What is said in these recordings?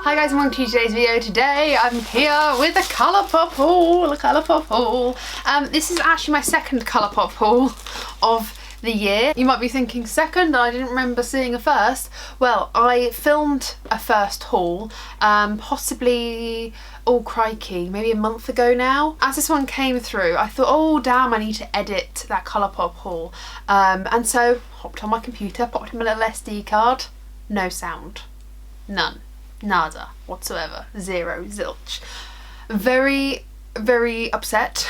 Hi guys and welcome to today's video. Today I'm here with a Colourpop haul, this is actually my second Colourpop haul of the year. You might be thinking second, I didn't remember seeing a first. Well, I filmed a first haul, possibly, oh crikey, maybe a month ago now. As this one came through, I thought, oh damn, I need to edit that Colourpop haul. And so hopped on my computer, popped in my little SD card, no sound, none. Nada whatsoever, zero, zilch. Very, very upset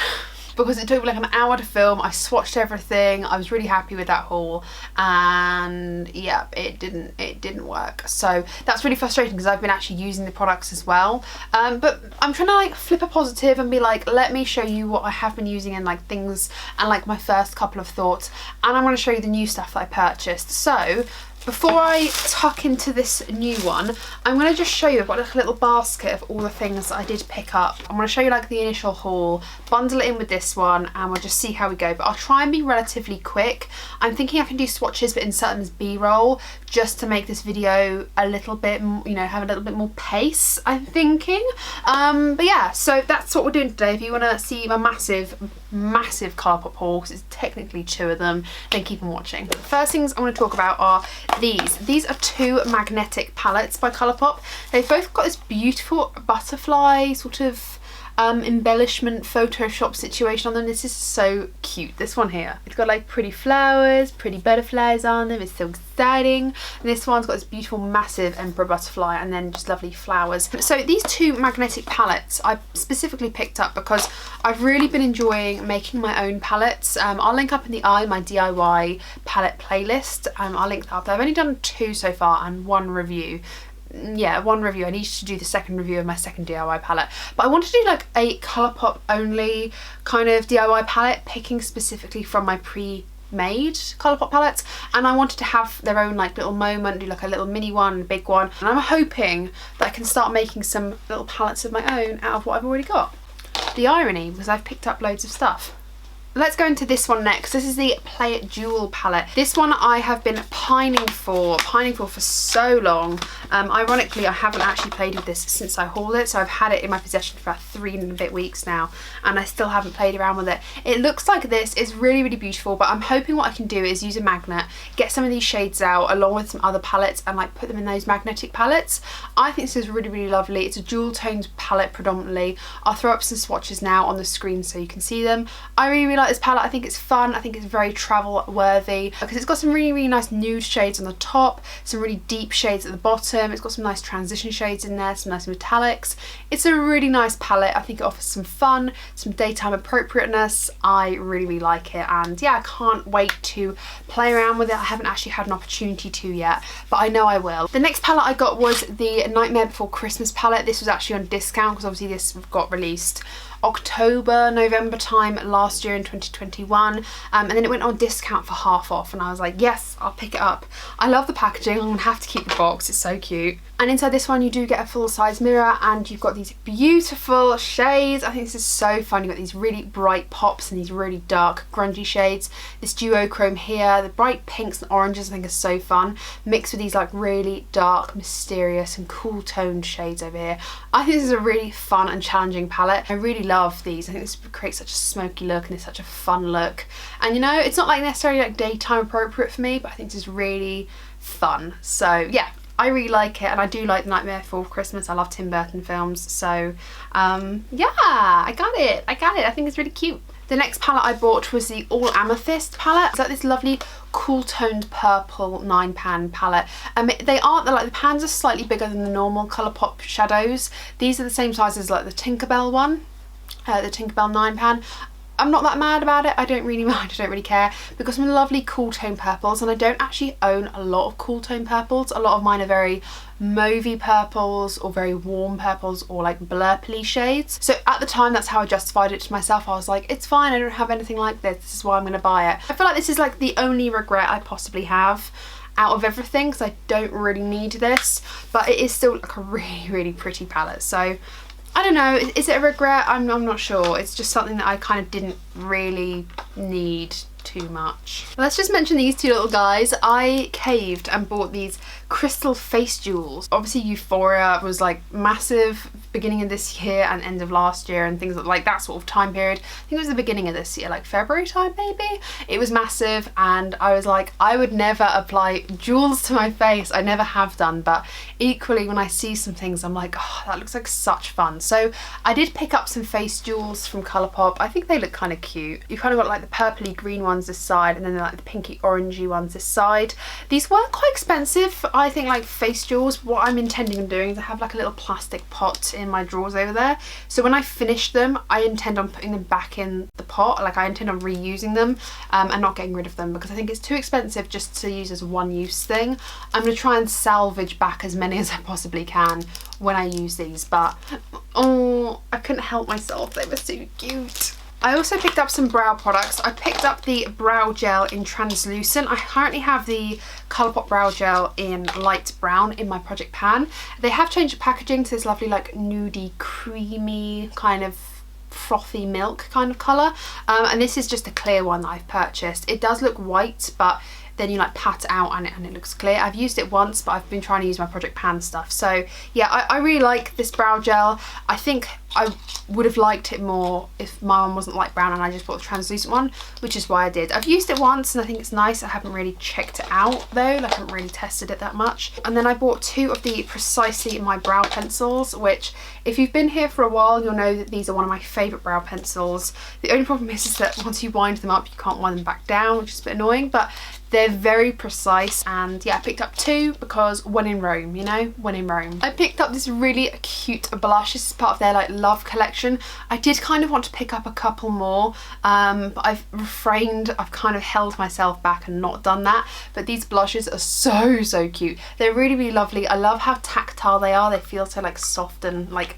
because it took like an hour to film. I swatched everything. I was really happy with that haul, and yeah, it didn't work. So that's really frustrating because I've been actually using the products as well. But I'm trying to like flip a positive and be like, let me show you what I have been using and like things and like my first couple of thoughts, and I'm going to show you the new stuff that I purchased. So before I tuck into this new one, I'm going to just show you, I've got like a little basket of all the things that I did pick up. I'm going to show you like the initial haul, bundle it in with this one, and we'll just see how we go. But I'll try and be relatively quick. I'm thinking I can do swatches but insert them as B-roll just to make this video a little bit, you know, have a little bit more pace, I'm thinking. But yeah, so that's what we're doing today. If you want to see my massive Colourpop haul, because it's technically two of them, then keep on watching. The first things I want to talk about are these. These are two magnetic palettes by Colourpop. They've both got this beautiful butterfly sort of embellishment Photoshop situation on them. This is so cute, this one here. It's got like pretty flowers, pretty butterflies on them. It's so exciting. And this one's got this beautiful massive emperor butterfly and then just lovely flowers. So these two magnetic palettes I specifically picked up because I've really been enjoying making my own palettes. I'll link up in the eye my DIY palette playlist. I'll link that up there. I've only done two so far and one review. Yeah, one review. I need to do the second review of my second DIY palette, but I want to do like a Colourpop only kind of DIY palette, picking specifically from my pre-made Colourpop palettes, and I wanted to have their own like little moment, do like a little mini one and a big one, and I'm hoping that I can start making some little palettes of my own out of what I've already got. The irony, because I've picked up loads of stuff. Let's go into this one next. This is the Play It Jewel palette. this one I have been pining for so long. Ironically, I haven't actually played with this since I hauled it, so I've had it in my possession for about 3 and a bit weeks now, and I still haven't played around with it. It looks like this. It's really, really beautiful, but I'm hoping what I can do is use a magnet, get some of these shades out along with some other palettes, and like put them in those magnetic palettes. I think this is really, really lovely. It's a dual toned palette predominantly. I'll throw up some swatches now on the screen so you can see them. I really, really like this palette. I think it's fun. I think it's very travel worthy because it's got some really, really nice nude shades on the top, some really deep shades at the bottom. It's got some nice transition shades in there, some nice metallics. It's a really nice palette. I think it offers some fun, some daytime appropriateness. I really, really like it, and yeah, I can't wait to play around with it. I haven't actually had an opportunity to yet, but I know I will. The next palette I got was the Nightmare Before Christmas palette. This was actually on discount because obviously this got released October, November time last year in 2021, and then it went on discount for half off, and I was like, yes, I'll pick it up. I love the packaging. I'm gonna have to keep the box, it's so cute. And inside this one you do get a full-size mirror, and you've got these beautiful shades. I think this is so fun. You've got these really bright pops and these really dark grungy shades. This duochrome here, the bright pinks and oranges I think is so fun, mixed with these like really dark, mysterious and cool toned shades over here. I think this is a really fun and challenging palette. I really love these. I think this creates such a smoky look and it's such a fun look, and you know, it's not like necessarily like daytime appropriate for me, but I think this is really fun. So yeah, I really like it, and I do like The Nightmare Before Christmas. I love Tim Burton films, so yeah, I got it. I think it's really cute. The next palette I bought was the All Amethyst palette. It's like this lovely cool toned purple 9-pan palette. They're like, the pans are slightly bigger than the normal Colourpop shadows. These are the same size as like the Tinkerbell one, the Tinkerbell 9-pan. I'm not that mad about it. I don't really mind, I don't really care, because some lovely cool tone purples, and I don't actually own a lot of cool tone purples. A lot of mine are very mauvey purples or very warm purples or like blurply shades. So at the time, that's how I justified it to myself. I was like, it's fine, I don't have anything like this. This is why I'm gonna buy it. I feel like this is like the only regret I possibly have out of everything, because I don't really need this, but it is still like a really, really pretty palette. So I don't know, is it a regret? I'm not sure. It's just something that I kind of didn't really need too much. Let's just mention these two little guys. I caved and bought these crystal face jewels. Obviously Euphoria was like massive beginning of this year and end of last year and things like that sort of time period. I think it was the beginning of this year, like February time maybe. It was massive and I was like, I would never apply jewels to my face. I never have done, but equally when I see some things I'm like, oh, that looks like such fun. So I did pick up some face jewels from Colourpop. I think they look kind of cute. You kind of got like the purpley green ones this side and then like the pinky orangey ones this side. These weren't quite expensive. I think like face jewels, what I'm intending on doing is I have like a little plastic pot in my drawers over there. So when I finish them, I intend on putting them back in the pot. Like I intend on reusing them and not getting rid of them because I think it's too expensive just to use as one use thing. I'm going to try and salvage back as many as I possibly can when I use these, but oh, I couldn't help myself. They were so cute. I also picked up some brow products. I picked up the brow gel in translucent. I currently have the Colourpop Brow Gel in light brown in my project pan. They have changed the packaging to this lovely like nudie creamy kind of frothy milk kind of colour, and this is just a clear one that I've purchased. It does look white, but then you like pat it out and it looks clear. I've used it once, but I've been trying to use my project pan stuff. So yeah, I really like this brow gel. I think I would have liked it more if my one wasn't light brown and I just bought the translucent one, which is why I did. I've used it once and I think it's nice. I haven't really checked it out though, like I haven't really tested it that much. And then I bought two of the Precisely My Brow Pencils, which if you've been here for a while, you'll know that these are one of my favourite brow pencils. The only problem is that once you wind them up, you can't wind them back down, which is a bit annoying, but they're very precise. And yeah, I picked up two because when in Rome, you know, when in Rome. I picked up this really cute blush. This is part of their like love collection. I did kind of want to pick up a couple more, but I've refrained. I've kind of held myself back and not done that. But these blushes are so cute. They're really lovely. I love how tactile they are. They feel so like soft and like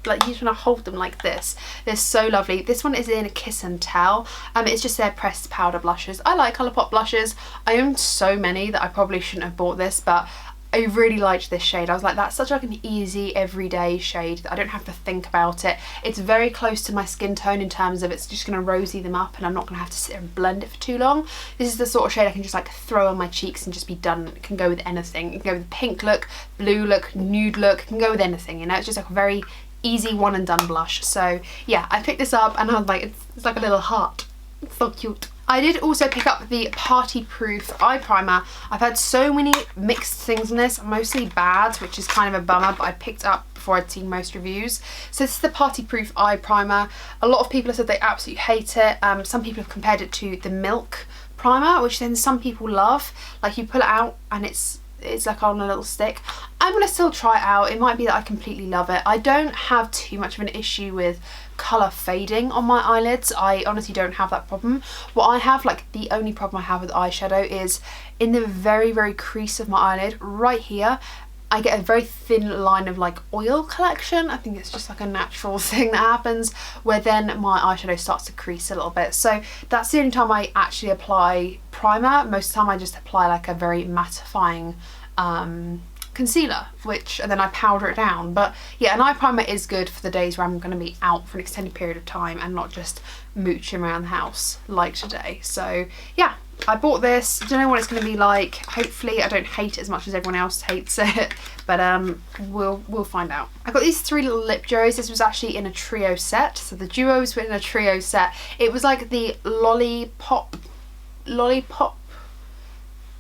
you just want to hold them like this. They're so lovely. This one is in a Kiss and Tell. It's just their pressed powder blushes. I like Colourpop blushes. I own so many that I probably shouldn't have bought this, but I really liked this shade. I was like, that's such like an easy everyday shade that I don't have to think about it. It's very close to my skin tone in terms of it's just going to rosy them up and I'm not going to have to sit there and blend it for too long. This is the sort of shade I can just like throw on my cheeks and just be done. It can go with anything. It can go with pink look, blue look, nude look. It can go with anything, you know. It's just like a very easy one and done blush. So yeah, I picked this up and I was like, it's like a little heart. It's so cute. I did also pick up the Party Proof eye primer. I've had so many mixed things on this, mostly bad, which is kind of a bummer, but I picked up before I'd seen most reviews. So this is the Party Proof eye primer. A lot of people have said they absolutely hate it. Some people have compared it to the Milk primer, which then some people love. Like you pull it out and it's like on a little stick. I'm gonna still try it out. It might be that I completely love it. I don't have too much of an issue with colour fading on my eyelids. I honestly don't have that problem. What I have, like the only problem I have with eyeshadow is in the very crease of my eyelid right here. I get a very thin line of like oil collection. I think it's just like a natural thing that happens where then my eyeshadow starts to crease a little bit. So that's the only time I actually apply primer. Most of the time I just apply like a very mattifying concealer, and then I powder it down. But yeah, an eye primer is good for the days where I'm going to be out for an extended period of time and not just mooching around the house like today. So yeah, I bought this. Don't know what it's going to be like. Hopefully I don't hate it as much as everyone else hates it, but we'll find out. I got these three little lip duos. This was actually in a trio set, so the duos were in a trio set. It was like the lollipop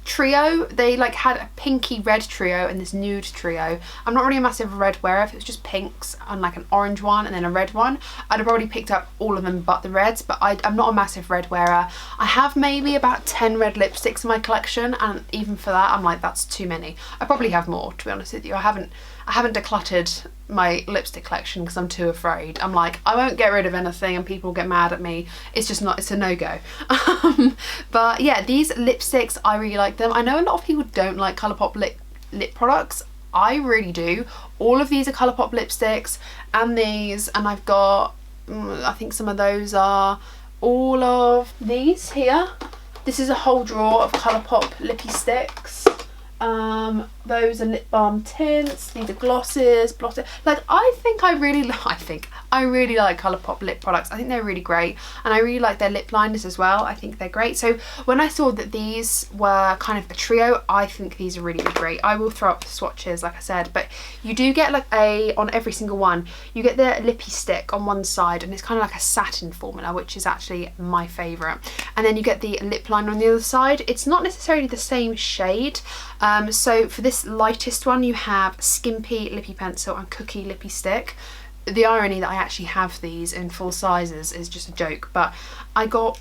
trio. They like had a pinky red trio and this nude trio. I'm not really a massive red wearer. If it was just pinks and like an orange one and then a red one, I'd have probably picked up all of them but the reds, but I'm not a massive red wearer. I have maybe about 10 red lipsticks in my collection, and even for that I'm like, that's too many. I probably have more, to be honest with you. I haven't decluttered my lipstick collection because I'm too afraid. I'm like, I won't get rid of anything and people get mad at me. It's just not, it's a no-go. But yeah, these lipsticks, I really like them. I know a lot of people don't like Colourpop lip products. I really do. All of these are Colourpop lipsticks and these, and I've got, I think some of those are all of these here. This is a whole drawer of Colourpop Lippy Sticks. those are lip balm tints. These are glosses, like I really like Colourpop lip products. I think they're really great, and I really like their lip liners as well. I think they're great. So when I saw that these were kind of a trio, I think these are really, really great. I will throw up the swatches, like I said, but you do get like on every single one, you get the Lippy Stick on one side, and it's kind of like a satin formula, which is actually my favourite. And then you get the lip liner on the other side. It's not necessarily the same shade. So for this lightest one, you have Skimpy Lippy Pencil and Cookie Lippy Stick. The irony that I actually have these in full sizes is just a joke, but I got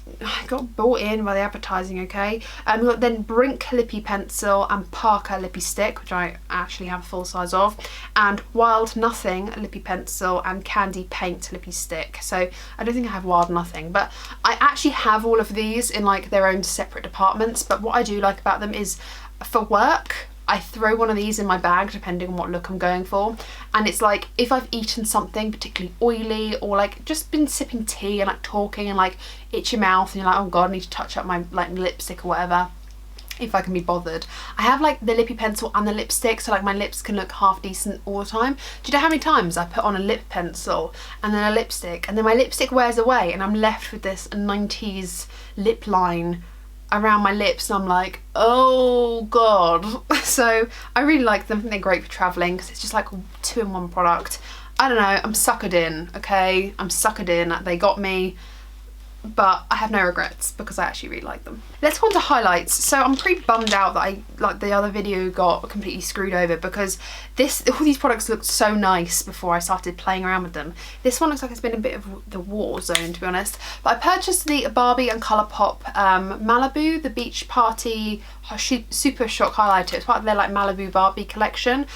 bought in by the advertising, okay? We got then Brink Lippy Pencil and Parker Lippy Stick, which I actually have a full size of, and Wild Nothing Lippy Pencil and Candy Paint Lippy Stick. So I don't think I have Wild Nothing, but I actually have all of these in like their own separate departments. But what I do like about them is, for work, I throw one of these in my bag depending on what look I'm going for, and it's like if I've eaten something particularly oily, or like just been sipping tea and like talking and like itch your mouth and you're like, oh god, I need to touch up my like lipstick or whatever, if I can be bothered, I have like the Lippy Pencil and the lipstick, so like my lips can look half decent all the time. Do you know how many times I put on a lip pencil and then a lipstick, and then my lipstick wears away and I'm left with this 90s lip line around my lips, and I'm like, oh god. So I really like them. I think they're great for traveling because it's just like 2-in-1 product. I don't know, I'm suckered in, okay? I'm suckered in. They got me, but I have no regrets because I actually really like them. Let's go on to highlights. So I'm pretty bummed out that the other video got completely screwed over, because all these products looked so nice before I started playing around with them. This one looks like it's been a bit of the war zone, to be honest. But I purchased the Barbie and Colourpop Malibu, the Beach Party Super Shock highlighter. It's part of their like Malibu Barbie collection.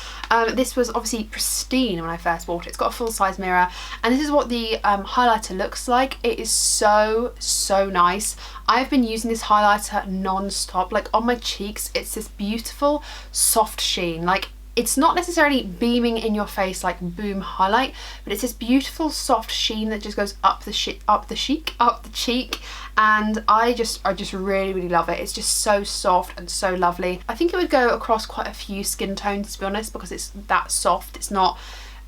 This was obviously pristine when I first bought it. It's got a full-size mirror, and this is what the highlighter looks like. It is so nice. I've been using this highlighter non-stop. Like on my cheeks, it's this beautiful soft sheen. Like, it's not necessarily beaming in your face like boom highlight, but it's this beautiful soft sheen that just goes up the cheek, and I just really love it. It's just so soft and so lovely. I think it would go across quite a few skin tones, to be honest, because it's that soft. It's not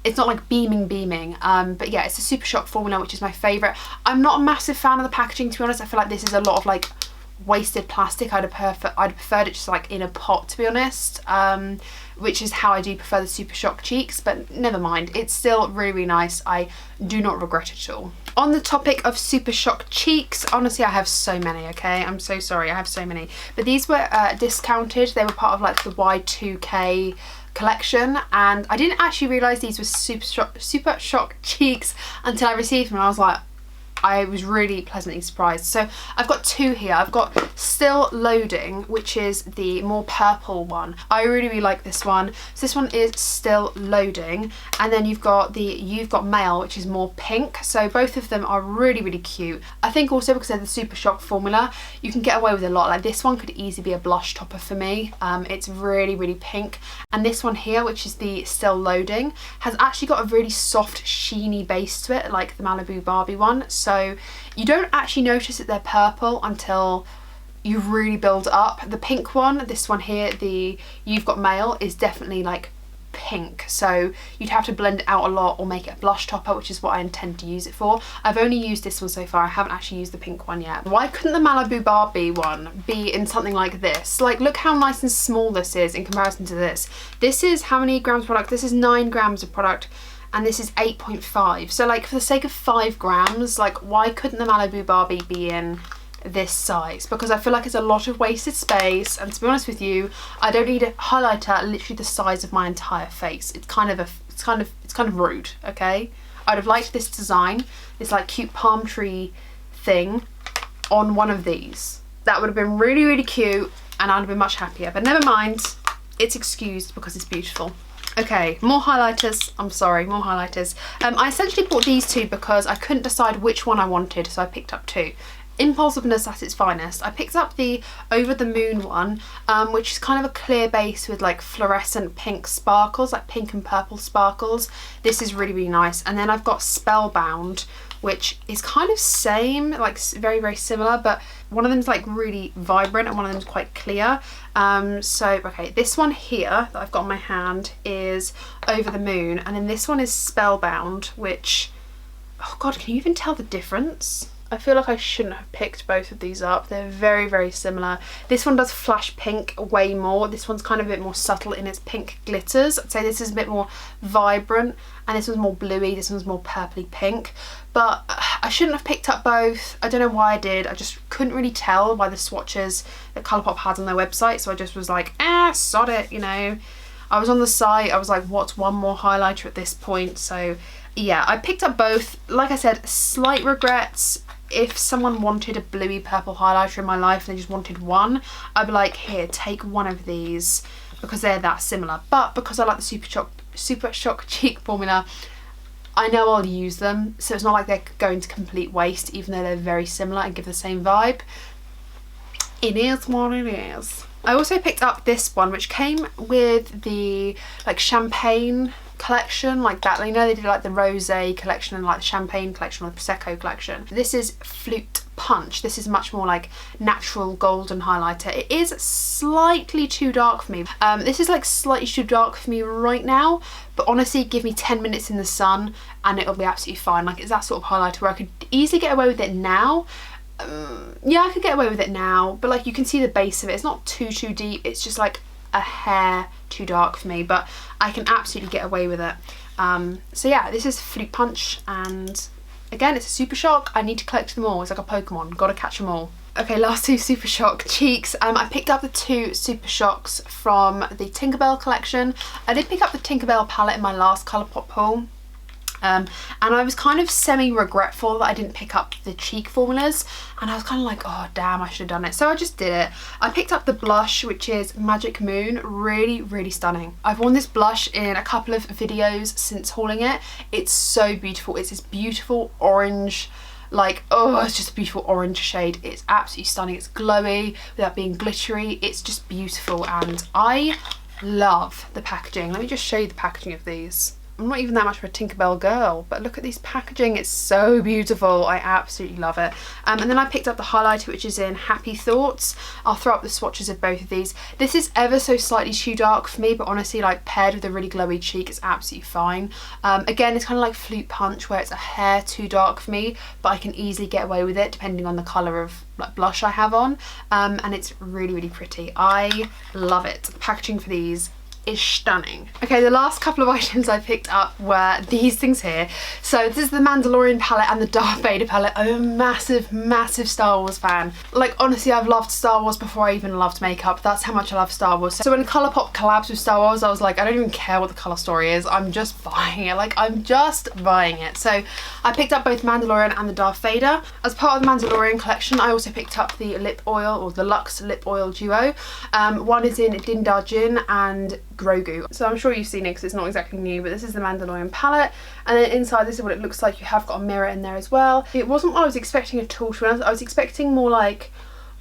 like beaming, but yeah, it's a Super Shock formula, which is my favourite. I'm not a massive fan of the packaging, to be honest. I feel like this is a lot of like wasted plastic. I'd have preferred it just like in a pot, to be honest, which is how I do prefer the Super Shock cheeks, but never mind. It's still really nice. I do not regret it at all. On the topic of Super Shock cheeks, honestly, I have so many, okay? I'm so sorry, I have so many. But these were discounted. They were part of like the Y2K collection, and I didn't actually realise these were Super Shock cheeks until I received them, and I was really pleasantly surprised. So I've got two here. I've got Still Loading, which is the more purple one. I really like this one. So this one is Still Loading, and then you've got Mail, which is more pink. So both of them are really cute. I think also because they're the Super Shock formula, you can get away with a lot. Like this one could easily be a blush topper for me. It's really pink, and this one here, which is the Still Loading, has actually got a really soft sheeny base to it, like the Malibu Barbie one. So you don't actually notice that they're purple until you really build up. The pink one, this one here, the You've Got Mail, is definitely like pink, so you'd have to blend it out a lot or make it a blush topper, which is what I intend to use it for. I've only used this one so far. I haven't actually used the pink one yet. Why couldn't the Malibu Barbie one be in something like this? Like, look how nice and small this is in comparison to this. This is how many grams of product? This is 9 grams of product, and this is 8.5. So like, for the sake of 5 grams, like why couldn't the Malibu Barbie be in this size? Because I feel like it's a lot of wasted space, and to be honest with you, I don't need a highlighter literally the size of my entire face. It's kind of rude, okay? I'd have liked this design, this like cute palm tree thing on one of these. That would have been really cute, and I'd have been much happier, but never mind, it's excused because it's beautiful. Okay, more highlighters. I'm sorry, more highlighters. I essentially bought these two because I couldn't decide which one I wanted, so I picked up two. Impulsiveness at its finest. I picked up the Over the Moon one, which is kind of a clear base with like fluorescent pink sparkles, like pink and purple sparkles. This is really nice. And then I've got Spellbound, which is kind of same, like very, very similar, but one of them's like really vibrant and one of them's quite clear. So, okay, this one here that I've got in my hand is Over the Moon, and then this one is Spellbound, which, oh God, can you even tell the difference? I feel like I shouldn't have picked both of these up. They're very, very similar. This one does flash pink way more. This one's kind of a bit more subtle in its pink glitters. I'd say this is a bit more vibrant, and this one's more bluey. This one's more purpley pink. But I shouldn't have picked up both. I don't know why I did. I just couldn't really tell by the swatches that Colourpop had on their website. So I just was like, sod it, you know. I was on the site. I was like, what's one more highlighter at this point? So yeah, I picked up both. Like I said, slight regrets. If someone wanted a bluey purple highlighter in my life and they just wanted one, I'd be like, here, take one of these, because they're that similar. But because I like the Super Shock cheek formula, I know I'll use them, so it's not like they're going to complete waste, even though they're very similar and give the same vibe. It is what it is. I also picked up this one, which came with the like champagne collection, like that. You know, they did like the rosé collection and like the champagne collection or the prosecco collection. This is Flute Punch. This is much more like natural golden highlighter. It is slightly too dark for me. This is like slightly too dark for me right now, but honestly, give me 10 minutes in the sun and it'll be absolutely fine. Like, it's that sort of highlighter where I could easily get away with it now. Yeah, I could get away with it now, but like you can see the base of it. It's not too deep. It's just like a hair too dark for me, but I can absolutely get away with it. So yeah, this is Flute Punch, and again, it's a Super Shock. I need to collect them all. It's like a Pokemon, gotta catch them all. Okay, last two Super Shock cheeks. I picked up the two Super Shocks from the Tinkerbell collection. I did pick up the Tinkerbell palette in my last Colourpop haul. And I was kind of semi-regretful that I didn't pick up the cheek formulas, and I was kind of like, oh damn, I should have done it. So I just did it. I picked up the blush, which is Magic Moon. Really stunning. I've worn this blush in a couple of videos since hauling it. It's so beautiful. It's this beautiful orange, like, oh, it's just a beautiful orange shade. It's absolutely stunning. It's glowy without being glittery. It's just beautiful, and I love the packaging. Let me just show you the packaging of these. I'm not even that much of a Tinkerbell girl, but look at this packaging. It's so beautiful. I absolutely love it. And then I picked up the highlighter, which is in Happy Thoughts. I'll throw up the swatches of both of these. This is ever so slightly too dark for me, but honestly, like paired with a really glowy cheek, it's absolutely fine. Again, it's kind of like Flute Punch, where it's a hair too dark for me, but I can easily get away with it depending on the colour of like blush I have on. And it's really pretty. I love it. The packaging for these is stunning. Okay, the last couple of items I picked up were these things here. So this is the Mandalorian palette and the Darth Vader palette. I'm a massive Star Wars fan. Like, honestly, I've loved Star Wars before I even loved makeup. That's how much I love Star Wars. So when Colourpop collabs with Star Wars, I was like, I don't even care what the colour story is. I'm just buying it. Like, I'm just buying it. So I picked up both Mandalorian and the Darth Vader. As part of the Mandalorian collection, I also picked up the lip oil, or the Luxe Lip Oil duo. One is in Din Darjin and Grogu. So I'm sure you've seen it because it's not exactly new, but this is the Mandalorian palette, and then inside this is what it looks like. You have got a mirror in there as well. It wasn't what I was expecting at all, to be honest. I was expecting more like,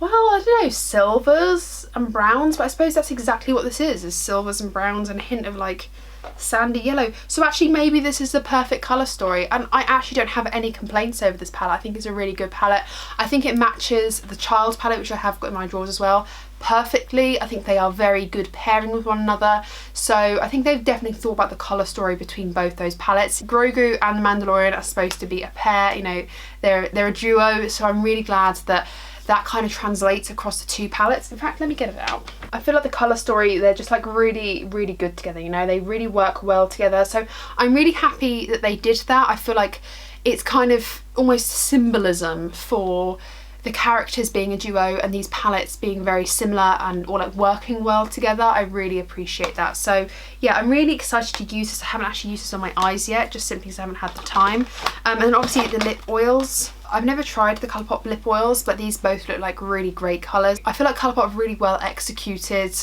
well, I don't know, silvers and browns, but I suppose that's exactly what this is silvers and browns and a hint of like sandy yellow. So actually maybe this is the perfect colour story, and I actually don't have any complaints over this palette. I think it's a really good palette. I think it matches the Child's palette, which I have got in my drawers as well, perfectly. I think they are very good pairing with one another, so I think they've definitely thought about the colour story between both those palettes. Grogu and the Mandalorian are supposed to be a pair, you know, they're a duo, so I'm really glad that that kind of translates across the two palettes. In fact, let me get it out. I feel like the colour story, they're just like really good together, you know, they really work well together, so I'm really happy that they did that. I feel like it's kind of almost symbolism for the characters being a duo and these palettes being very similar and or like working well together. I really appreciate that. So yeah, I'm really excited to use this. I haven't actually used this on my eyes yet, just simply because I haven't had the time. And then obviously the lip oils. I've never tried the Colourpop lip oils, but these both look like really great colours. I feel like Colourpop have really well executed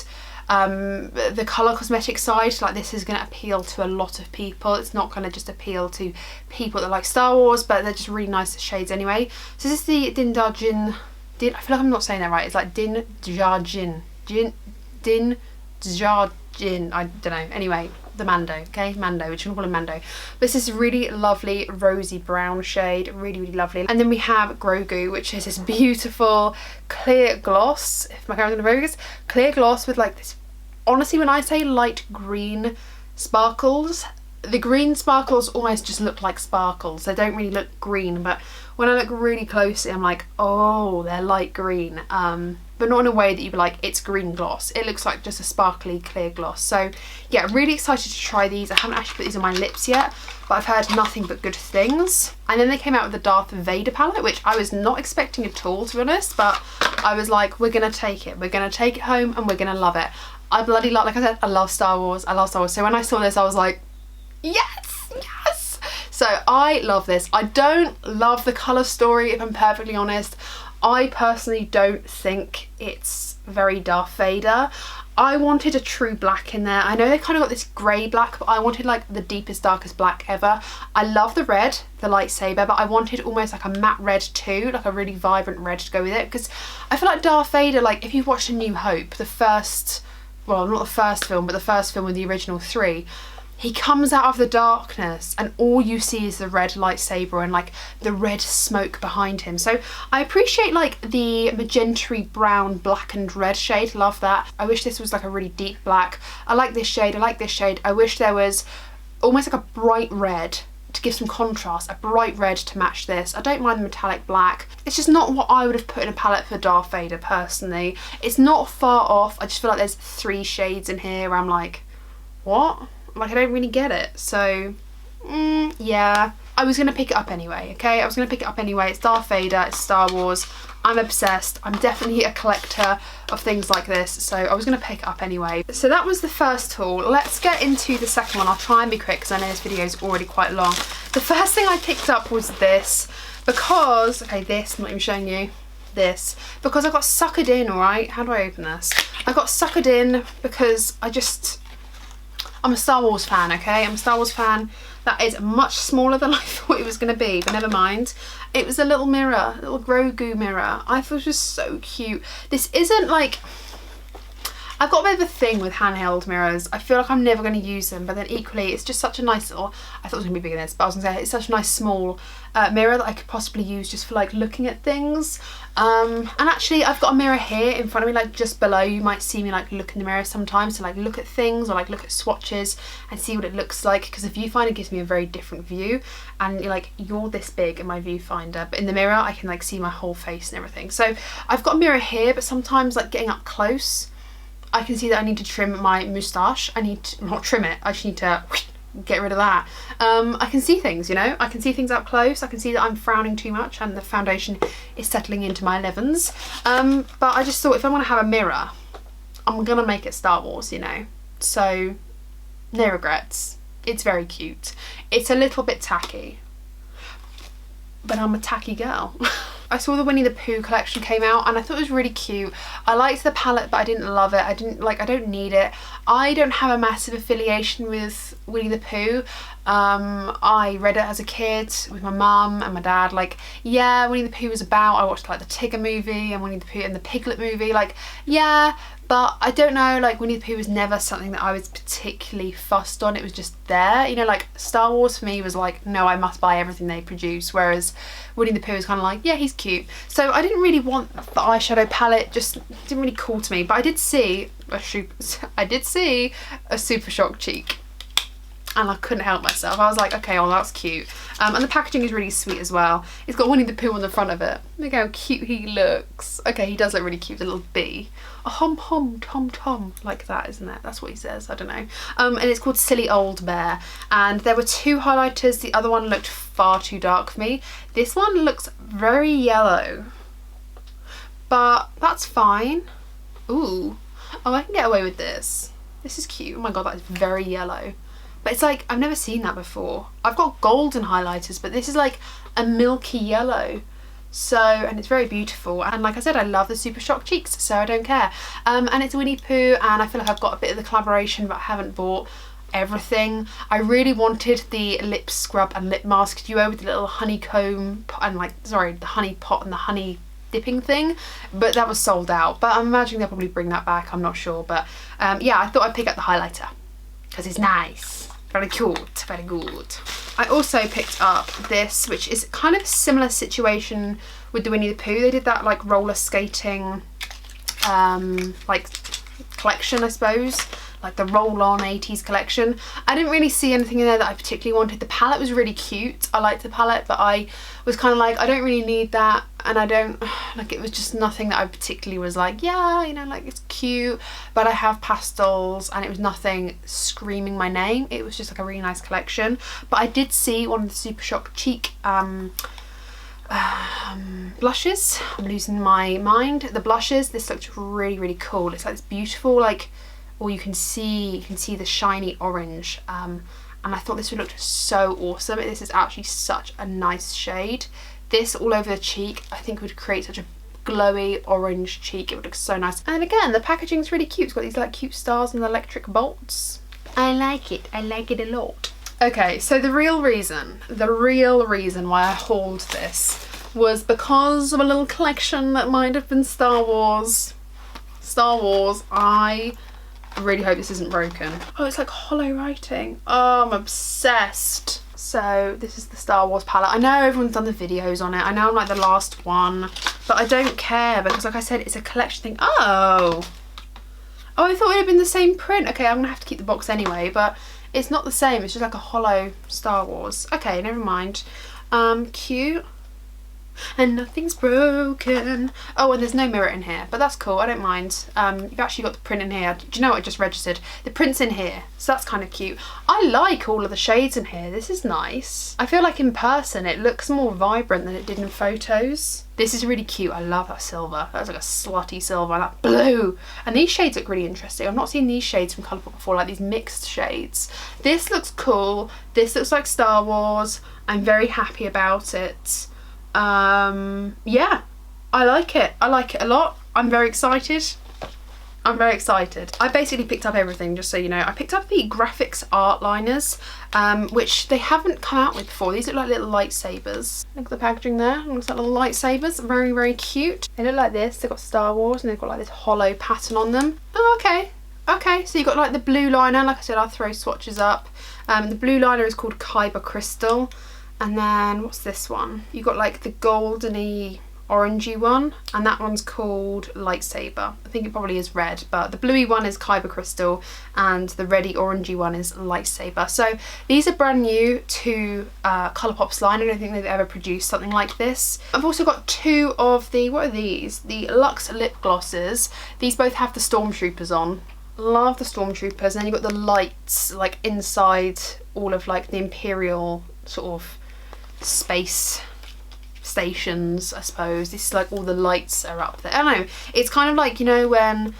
the colour cosmetic side. Like, this is going to appeal to a lot of people. It's not going to just appeal to people that like Star Wars, but they're just really nice shades anyway. So this is the Din Darjin. I feel like I'm not saying that right. It's like Din Darjin. Din Darjin. I don't know. Anyway, the Mando, okay? Mando, we're just gonna call him Mando. This is really lovely rosy brown shade, really, really lovely. And then we have Grogu, which is this beautiful clear gloss, if my camera's gonna focus, clear gloss with like this, honestly, when I say light green sparkles, the green sparkles almost just look like sparkles. They don't really look green, but when I look really closely, I'm like, oh, they're light green. But not in a way that you'd be like, it's green gloss. It looks like just a sparkly clear gloss. So yeah, really excited to try these. I haven't actually put these on my lips yet, but I've heard nothing but good things. And then they came out with the Darth Vader palette, which I was not expecting at all, to be honest, but I was like, we're gonna take it. We're gonna take it home and we're gonna love it. I bloody love, like I said, I love Star Wars. I love Star Wars. So when I saw this, I was like, yes, yes. So I love this. I don't love the colour story, if I'm perfectly honest. I personally don't think it's very Darth Vader. I wanted a true black in there. I know they kind of got this grey black, but I wanted like the deepest, darkest black ever. I love the red, the lightsaber, but I wanted almost like a matte red too, like a really vibrant red to go with it, because I feel like Darth Vader, like if you've watched A New Hope, the first, well, not the first film, but the first film with the original 3, he comes out of the darkness and all you see is the red lightsaber and like the red smoke behind him. So I appreciate like the magenta brown, black and red shade. Love that. I wish this was like a really deep black. I like this shade. I like this shade. I wish there was almost like a bright red to give some contrast, a bright red to match this. I don't mind the metallic black. It's just not what I would have put in a palette for Darth Vader personally. It's not far off. I just feel like there's 3 shades in here where I'm like, what? Like, I don't really get it. So yeah, I was gonna pick it up anyway, okay? I was gonna pick it up anyway. It's Darth Vader, it's Star Wars. I'm obsessed. I'm definitely a collector of things like this, so I was gonna pick it up anyway. So that was the first haul. Let's get into the second one. I'll try and be quick because I know this video is already quite long. The first thing I picked up was this because, okay, this, I'm not even showing you this, because I got suckered in, all right? How do I open this? I got suckered in because I'm a Star Wars fan, okay? I'm a Star Wars fan. That is much smaller than I thought it was going to be, but never mind. It was a little mirror, a little Grogu mirror. I thought it was so cute. This isn't like... I've got a bit of a thing with handheld mirrors. I feel like I'm never going to use them, but then equally it's just such a nice little... I thought it was going to be bigger than this, but I was going to say it's such a nice small mirror that I could possibly use just for like looking at things. And actually I've got a mirror here in front of me, like just below. You might see me like look in the mirror sometimes to like look at things or like look at swatches and see what it looks like, because the viewfinder gives me a very different view, and you're this big in my viewfinder, but in the mirror I can like see my whole face and everything. So I've got a mirror here, but sometimes like getting up close I can see that I need to trim my moustache. I need to, not trim it, I just need to get rid of that. I can see things, you know, I can see things up close. I can see that I'm frowning too much and the foundation is settling into my 11s. But I just thought if I want to have a mirror, I'm gonna make it Star Wars, you know, so no regrets. It's very cute. It's a little bit tacky, but I'm a tacky girl. I saw the Winnie the Pooh collection came out and I thought it was really cute. I liked the palette, but I didn't love it. I don't need it. I don't have a massive affiliation with Winnie the Pooh. I read it as a kid with my mum and my dad. Like, yeah, Winnie the Pooh was about, I watched like the Tigger movie and Winnie the Pooh and the Piglet movie. Like, yeah, but I don't know, like Winnie the Pooh was never something that I was particularly fussed on. It was just there, you know, like Star Wars for me was like, no, I must buy everything they produce, whereas Winnie the Pooh is kind of like, yeah, he's cute. So I didn't really want the eyeshadow palette, just didn't really call to me, but I did see a Super Shock cheek and I couldn't help myself. I was like, okay, well that's cute. And the packaging is really sweet as well. It's got Winnie the Pooh on the front of it. Look how cute he looks. Okay, he does look really cute, the little bee. A hom hom tom tom, like that, isn't it? That's what he says, I don't know. And it's called Silly Old Bear. And there were 2 highlighters. The other one looked far too dark for me. This one looks very yellow, but that's fine. Ooh, oh, I can get away with this. This is cute. Oh my god, that is very yellow. But it's like, I've never seen that before. I've got golden highlighters, but this is like a milky yellow. So, and it's very beautiful. And like I said, I love the Super Shock cheeks, so I don't care. And it's Winnie Pooh, and I feel like I've got a bit of the collaboration, but I haven't bought everything. I really wanted the lip scrub and lip mask duo with the little honeycomb and the honey pot and the honey dipping thing, but that was sold out. But I'm imagining they'll probably bring that back, I'm not sure. But yeah, I thought I'd pick up the highlighter. because it's nice. Very cute, very good. I also picked up this, which is kind of a similar situation with the Winnie the Pooh. They did that like roller skating like collection, I suppose, like the roll-on 80s collection. I didn't really see anything in there that I particularly wanted. The palette was really cute. I liked the palette, but I was kind of like, I don't really need that, and I don't, like, it was just nothing that I particularly was like, yeah, you know, like, it's cute, but I have pastels, and it was nothing screaming my name. It was just like a really nice collection. But I did see one of the Super Shock Cheek blushes. I'm losing my mind. The blushes, this looked really, really cool. It's like this beautiful, like, or you can see the shiny orange, and I thought this would look so awesome. This is actually such a nice shade. This all over the cheek, I think would create such a glowy orange cheek. It would look so nice. And again, the packaging is really cute. It's got these like cute stars and electric bolts. I like it a lot. Okay, so the real reason why I hauled this was because of a little collection that might have been Star Wars. I really hope this isn't broken. Oh, it's like hollow writing. Oh, I'm obsessed. So this is the Star Wars palette. I know everyone's done the videos on it. I know I'm like the last one, but I don't care because, like I said, it's a collection thing. Oh, I thought it had been the same print. Okay, I'm gonna have to keep the box anyway, but it's not the same. It's just like a hollow Star Wars. Okay, never mind. Cute. And nothing's broken. Oh, and there's no mirror in here, but that's cool. I don't mind. You've actually got the print in here. Do you know what? I just registered. The print's in here, so that's kind of cute. I like all of the shades in here. This is nice. I feel like in person it looks more vibrant than it did in photos. This is really cute. I love that silver. That's like a slutty silver, and that blue. And these shades look really interesting. I've not seen these shades from Colourpop before, like these mixed shades. This looks cool. This looks like Star Wars. I'm very happy about it. Yeah, I like it. I like it a lot. I'm very excited. I basically picked up everything, just so you know. I picked up the graphics art liners, which they haven't come out with before. These look like little lightsabers. Look at the packaging there. It looks like little lightsabers. Very, very cute. They look like this. They've got Star Wars and they've got like this hollow pattern on them. Oh, okay. Okay, so you've got like the blue liner. Like I said, I'll throw swatches up. The blue liner is called Kyber Crystal. And then what's this one? You've got like the goldeny orangey one, and that one's called Lightsaber. I think it probably is red, but the bluey one is Kyber Crystal and the reddy orangey one is Lightsaber. So these are brand new to Colourpop's line. I don't think they've ever produced something like this. I've also got two of the, what are these? The Luxe Lip Glosses. These both have the Stormtroopers on. Love the Stormtroopers. And then you've got the lights like inside all of like the Imperial sort of space stations, I suppose. This is like all the lights are up there. I don't know, it's kind of like, you know, when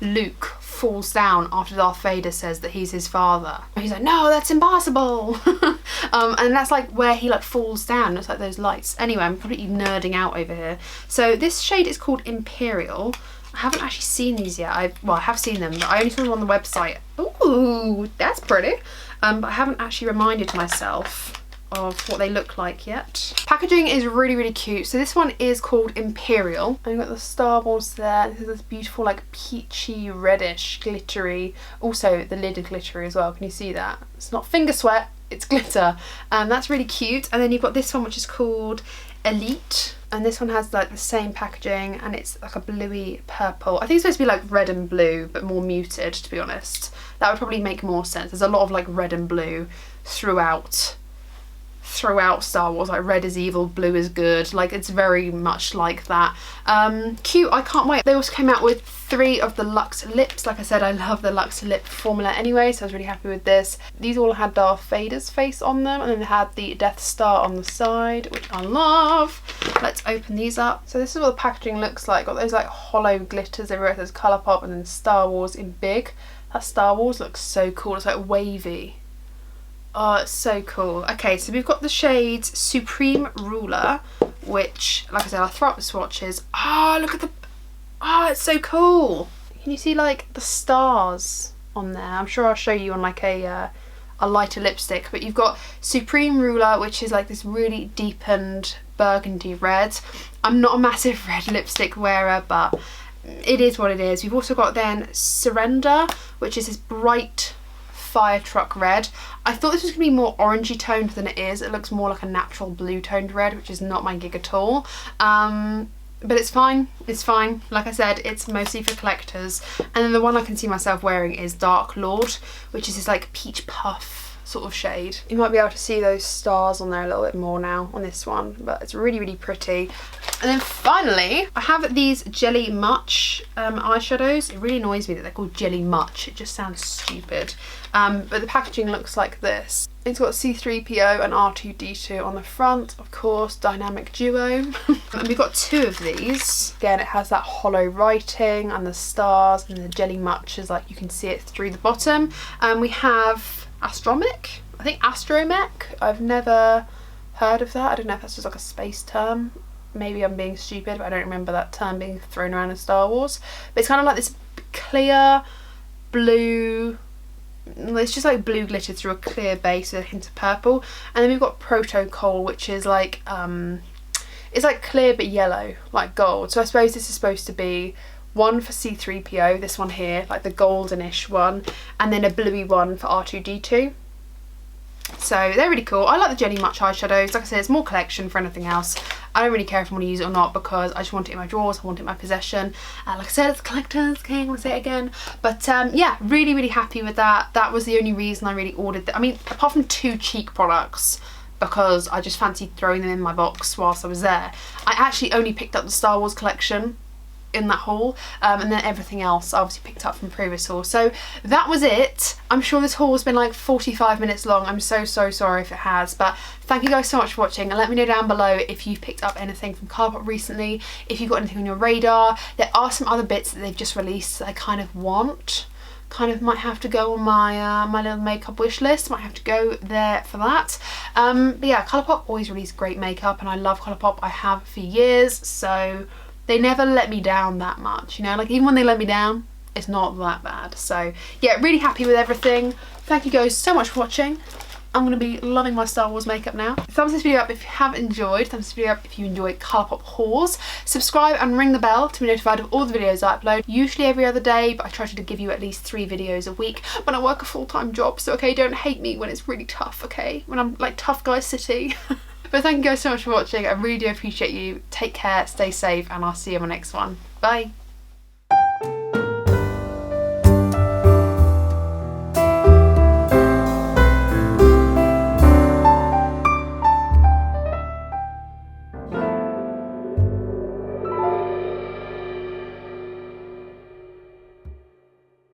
Luke falls down after Darth Vader says that he's his father. He's like, no, that's impossible. And that's like where he like falls down. It's like those lights. Anyway, I'm completely nerding out over here. So this shade is called Imperial. I haven't actually seen these yet. I have seen them, but I only saw them on the website. Ooh, that's pretty. But I haven't actually reminded myself of what they look like yet. Packaging is really, really cute. So this one is called Imperial. And you've got the Star Wars there. This is this beautiful like peachy reddish glittery. Also the lid is glittery as well. Can you see that? It's not finger sweat, it's glitter. That's really cute. And then you've got this one which is called Elite. And this one has like the same packaging and it's like a bluey purple. I think it's supposed to be like red and blue, but more muted, to be honest. That would probably make more sense. There's a lot of like red and blue throughout Star Wars. Like red is evil, blue is good. Like it's very much like that. Cute, I can't wait. They also came out with 3 of the Luxe Lips. Like I said, I love the Luxe Lip formula anyway, so I was really happy with this. These all had Darth Vader's face on them, and then they had the Death Star on the side, which I love. Let's open these up. So this is what the packaging looks like. Got those like hollow glitters everywhere. There's Colourpop and then Star Wars in big. That Star Wars looks so cool. It's like wavy. Oh, it's so cool. Okay, so we've got the shades Supreme Ruler, which, like I said, I'll throw up the swatches. Oh, look at the... Oh, it's so cool. Can you see, like, the stars on there? I'm sure I'll show you on, like, a lighter lipstick. But you've got Supreme Ruler, which is, like, this really deepened burgundy red. I'm not a massive red lipstick wearer, but it is what it is. We've also got then Surrender, which is this bright fire truck red. I thought this was going to be more orangey toned than it is. It looks more like a natural blue toned red, which is not my gig at all. But it's fine, it's fine. Like I said, it's mostly for collectors. And then the one I can see myself wearing is Dark Lord, which is this like peach puff sort of shade. You might be able to see those stars on there a little bit more now on this one, but it's really, really pretty. And then finally, I have these Jelly Much eyeshadows. It really annoys me that they're called Jelly Much. It just sounds stupid. But the packaging looks like this. It's got C3PO and R2D2 on the front, of course, Dynamic Duo. And we've got 2 of these. Again, it has that hollow writing and the stars, and the Jelly Much is like you can see it through the bottom. And we have Astromech, I think Astromech. I've never heard of that. I don't know if that's just like a space term. Maybe I'm being stupid, but I don't remember that term being thrown around in Star Wars. But it's kind of like this clear blue, it's just like blue glitter through a clear base with a hint of purple. And then we've got Protocol, which is like it's like clear but yellow, like gold. So I suppose this is supposed to be one for C3PO, this one here, like the goldenish one, and then a bluey one for R2D2. So they're really cool. I like the Jelly Much eyeshadows. Like I said, it's more collection for anything else. I don't really care if I want to use it or not, because I just want it in my drawers, I want it in my possession. Like I said, it's collectors, okay, I want to say it again. But yeah, really, really happy with that. That was the only reason I really ordered that. I mean, apart from 2 cheek products, because I just fancied throwing them in my box whilst I was there, I actually only picked up the Star Wars collection in that haul, and then everything else I obviously picked up from previous haul. So that was it. I'm sure this haul has been like 45 minutes long. I'm so sorry if it has, but thank you guys so much for watching, and let me know down below if you've picked up anything from Colourpop recently, if you've got anything on your radar. There are some other bits that they've just released that I kind of want. Kind of might have to go on my my little makeup wish list. Might have to go there for that. But yeah, Colourpop always release great makeup, and I love Colourpop. I have for years, so they never let me down that much, you know, like even when they let me down, it's not that bad. So yeah, really happy with everything. Thank you guys so much for watching. I'm going to be loving my Star Wars makeup now. Thumbs this video up if you have enjoyed. Thumbs this video up if you enjoy Colourpop hauls. Subscribe and ring the bell to be notified of all the videos I upload. Usually every other day, but I try to give you at least 3 videos a week when I work a full-time job. So okay, don't hate me when it's really tough, okay? When I'm like tough guy city. But thank you guys so much for watching. I really do appreciate you. Take care, stay safe, and I'll see you on my next one. Bye.